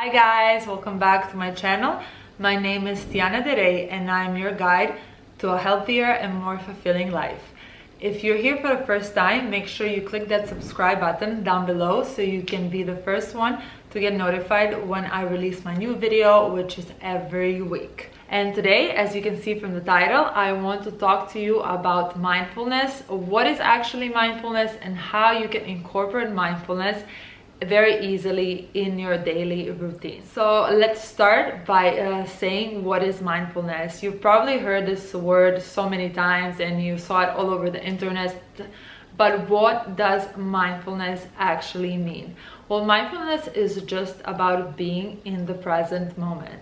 Hi guys, welcome back to my channel. My name is Tiana Derey and I'm your guide to a healthier and more fulfilling life. If you're here for the first time, make sure you click that subscribe button down below so you can be the first one to get notified when I release my new video, which is every week. And today, as you can see from the title, I want to talk to you about mindfulness, what is actually mindfulness, and how you can incorporate mindfulness very easily in your daily routine. So let's start by saying what is mindfulness. You've probably heard this word so many times and you saw it all over the internet, but what does mindfulness actually mean? Well, mindfulness is just about being in the present moment.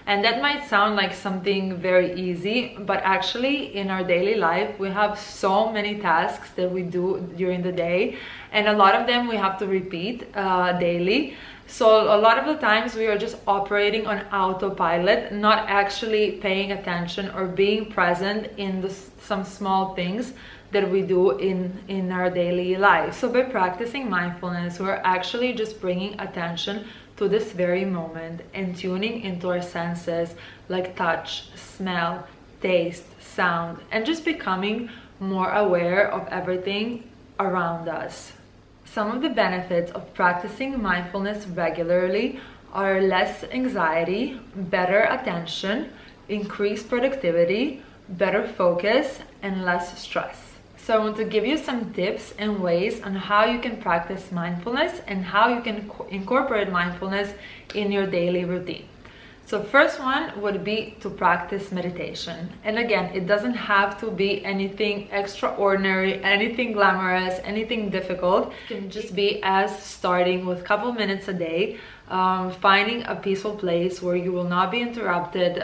And that might sound like something very easy, but actually in our daily life, we have so many tasks that we do during the day, and a lot of them we have to repeat daily. So a lot of the times we are just operating on autopilot, not actually paying attention or being present in some small things that we do in our daily life. So by practicing mindfulness, we're actually just bringing attention to this very moment and tuning into our senses like touch, smell, taste, sound, and just becoming more aware of everything around us. Some of the benefits of practicing mindfulness regularly are less anxiety, better attention, increased productivity, better focus, and less stress. So I want to give you some tips and ways on how you can practice mindfulness and how you can incorporate mindfulness in your daily routine. So first one would be to practice meditation. And again, it doesn't have to be anything extraordinary, anything glamorous, anything difficult. It can just be as starting with a couple minutes a day, finding a peaceful place where you will not be interrupted,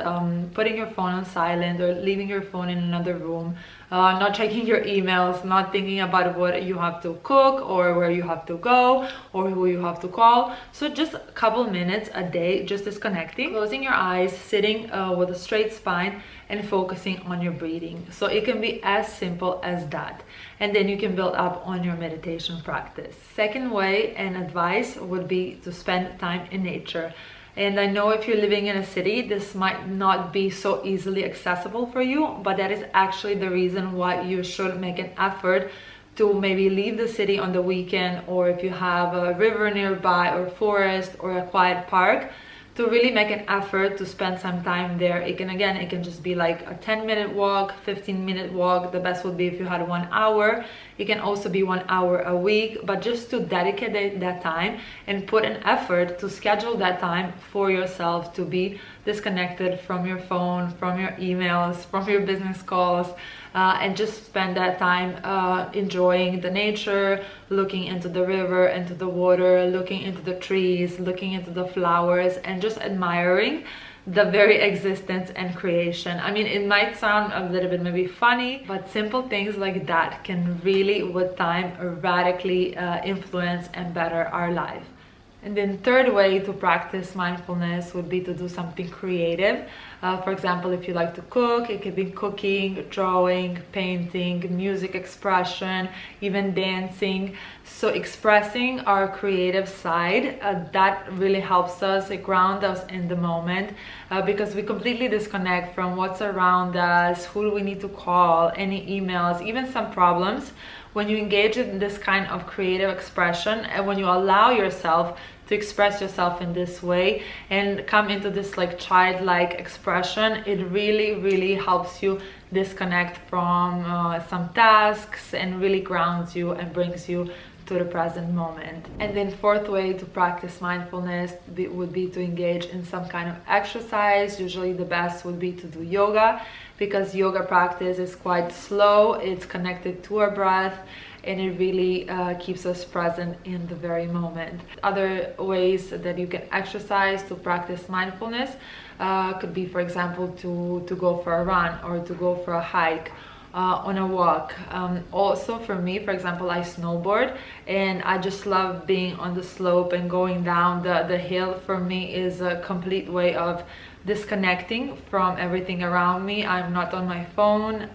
putting your phone on silent or leaving your phone in another room, not checking your emails, not thinking about what you have to cook or where you have to go or who you have to call. So just a couple minutes a day, just disconnecting, closing your eyes, sitting with a straight spine and focusing on your breathing. So it can be as simple as that. And then you can build up on your meditation practice. Second way and advice would be to spend time in nature. And I know if you're living in a city, this might not be so easily accessible for you, but that is actually the reason why you should make an effort to maybe leave the city on the weekend, or if you have a river nearby or forest or a quiet park, to really make an effort to spend some time there. It can just be like a 10-minute walk, 15-minute walk. The best would be if you had 1 hour. It can also be 1 hour a week, but just to dedicate that time and put an effort to schedule that time for yourself to be disconnected from your phone, from your emails, from your business calls, and just spend that time enjoying the nature, looking into the river, into the water, looking into the trees, looking into the flowers, and just admiring the very existence and creation. I mean, it might sound a little bit maybe funny, but simple things like that can really, with time, radically influence and better our life. And then third way to practice mindfulness would be to do something creative. For example, if you like to cook, it could be cooking, drawing, painting, music expression, even dancing. So expressing our creative side, that really helps us ground us in the moment, because we completely disconnect from what's around us, who do we need to call, any emails, even some problems. When you engage in this kind of creative expression and when you allow yourself to express yourself in this way and come into this like childlike expression, it really helps you disconnect from some tasks and really grounds you and brings you to the present moment. And then fourth way to practice mindfulness would be to engage in some kind of exercise. Usually the best would be to do yoga, because yoga practice is quite slow, it's connected to our breath, and it really keeps us present in the very moment. Other ways that you can exercise to practice mindfulness could be, for example, to go for a run or to go for a hike, on a walk. Also for me, for example, I snowboard and I just love being on the slope and going down the hill. For me is a complete way of disconnecting from everything around me. I'm not on my phone.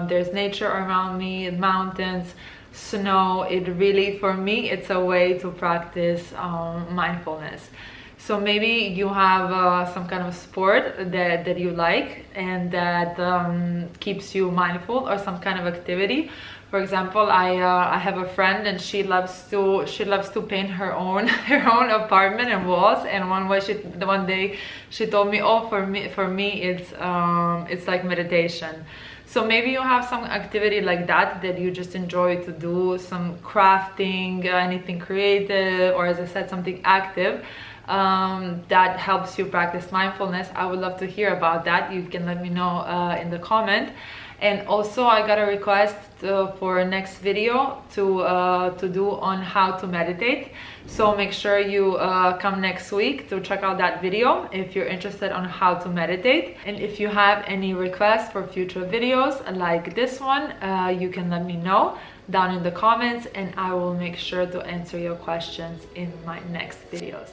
There's nature around me, mountains, snow. It really, for me, it's a way to practice mindfulness. So maybe you have some kind of sport that you like and that keeps you mindful, or some kind of activity. For example, I have a friend, and she loves to paint her own apartment and walls. And one day she told me, oh, for me it's like meditation. So maybe you have some activity like that you just enjoy to do, some crafting, anything creative, or as I said, something active that helps you practice mindfulness. I would love to hear about that. You can let me know in the comment. And also I got a request for next video to do on how to meditate. So make sure you come next week to check out that video if you're interested on how to meditate. And if you have any requests for future videos like this one, you can let me know down in the comments, and I will make sure to answer your questions in my next videos.